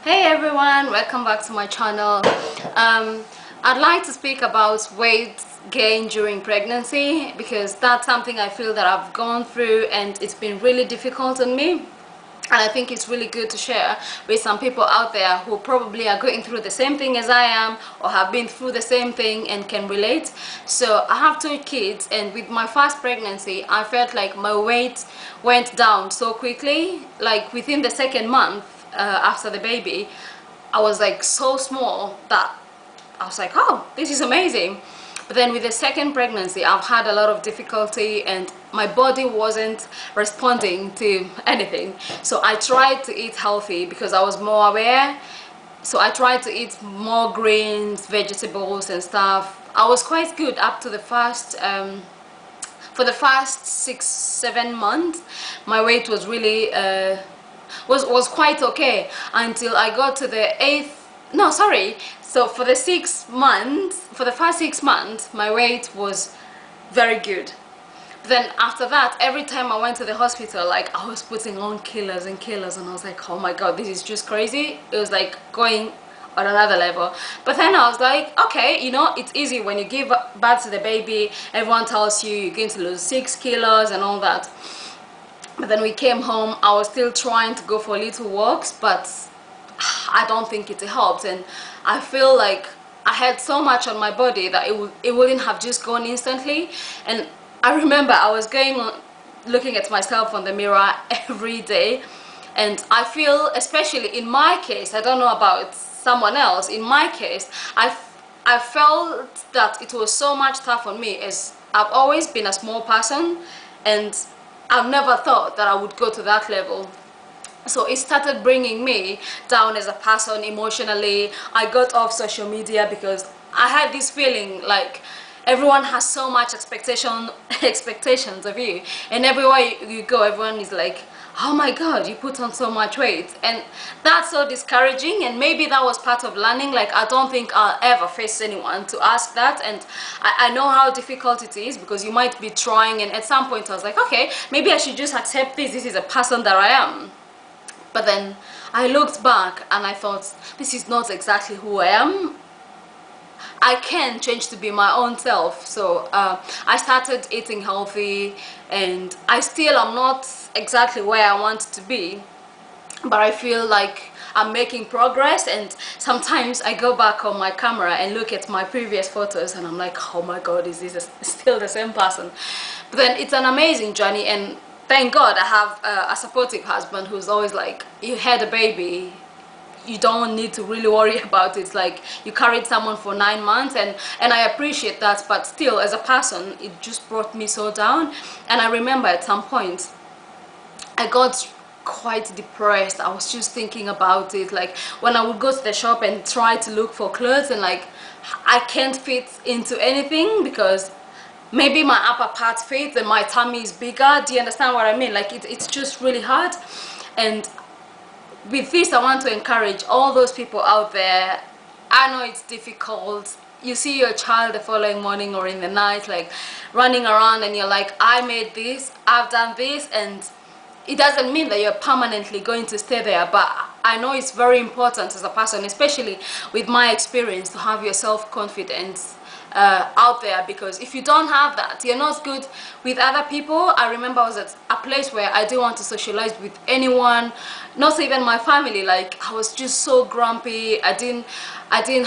Hey everyone, welcome back to my channel. I'd like to speak about weight gain during pregnancy because that's something I feel that I've gone through and it's been really difficult on me. And I think it's really good to share with some people out there who probably are going through the same thing as I am or have been through the same thing and can relate. So I have two kids, and with my first pregnancy I felt like my weight went down so quickly. Like within the second month after the baby, I was like so small that I was like, oh, this is amazing. But then with the second pregnancy, I've had a lot of difficulty and my body wasn't responding to anything. So I tried to eat healthy because I was more aware. So I tried to eat more greens, vegetables and stuff. I was quite good up to the first for the first 6-7 months. My weight was really was quite okay until I got to the so for the 6 months, for the first 6 months my weight was very good. Then after that, every time I went to the hospital, like I was putting on kilos and kilos, and I was like, oh my god, this is just crazy. It was like going on another level. But then I was like, okay, you know, it's easy when you give birth to the baby. Everyone tells you you're going to lose 6 kilos and all that. But then we came home, I was still trying to go for little walks, but I don't think it helped. And I feel like I had so much on my body that it wouldn't have just gone instantly. And I remember I was going on looking at myself on the mirror every day, and I feel, especially in my case, I don't know about someone else, in my case I felt that it was so much tough on me as I've always been a small person, and I've never thought that I would go to that level. So it started bringing me down as a person emotionally. I got off social media because I had this feeling like everyone has so much expectations of you, and everywhere you go everyone is like, oh my god, you put on so much weight. And that's so discouraging, and maybe that was part of learning. Like, I don't think I'll ever face anyone to ask that, and I know how difficult it is because you might be trying, and at some point I was like, okay, maybe I should just accept this is a person that I am. But then I looked back and I thought, this is not exactly who I am. I can change to be my own self. So I started eating healthy, and I still am not exactly where I want to be, but I feel like I'm making progress. And sometimes I go back on my camera and look at my previous photos and I'm like, oh my god, is this still the same person? But then it's an amazing journey, and thank god I have a supportive husband who's always like, you had a baby, you don't need to really worry about it. Like, you carried someone for 9 months, and I appreciate that, but still as a person it just brought me so down. And I remember at some point I got quite depressed. I was just thinking about it, like when I would go to the shop and try to look for clothes, and like I can't fit into anything because maybe my upper part fits and my tummy is bigger. Do you understand what I mean? Like it's just really hard. And with this, I want to encourage all those people out there. I know it's difficult. You see your child the following morning or in the night like running around, and you're like, I made this, I've done this, and it doesn't mean that you're permanently going to stay there. But I know it's very important as a person, especially with my experience, to have your self-confidence out there, because if you don't have that, you're not good with other people. I remember I was at a place where I didn't want to socialize with anyone, not even my family. Like, I was just so grumpy. I didn't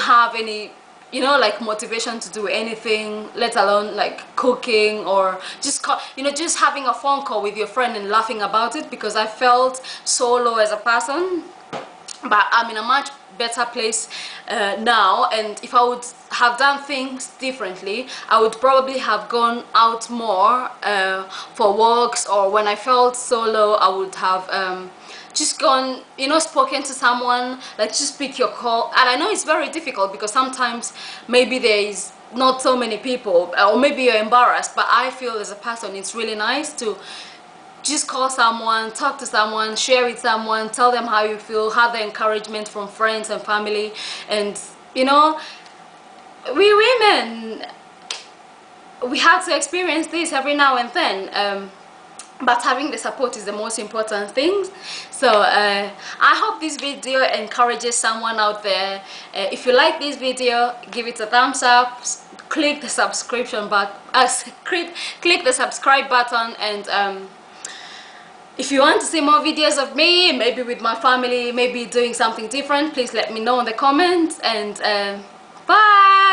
have any, you know, like motivation to do anything, let alone like cooking or just just having a phone call with your friend and laughing about it, because I felt so low as a person. But I'm in a much better place now, and if I would have done things differently, I would probably have gone out more for walks, or when I felt so low I would have just gone, you know, spoken to someone, like just pick your call. And I know it's very difficult because sometimes maybe there is not so many people, or maybe you're embarrassed, but I feel as a person it's really nice to just call someone, talk to someone, share with someone, tell them how you feel, have the encouragement from friends and family. And you know, we women, we have to experience this every now and then. but having the support is the most important thing. So I hope this video encourages someone out there. If you like this video, give it a thumbs up, click the subscription button, click the subscribe button, and if you want to see more videos of me, maybe with my family, maybe doing something different, please let me know in the comments. And bye.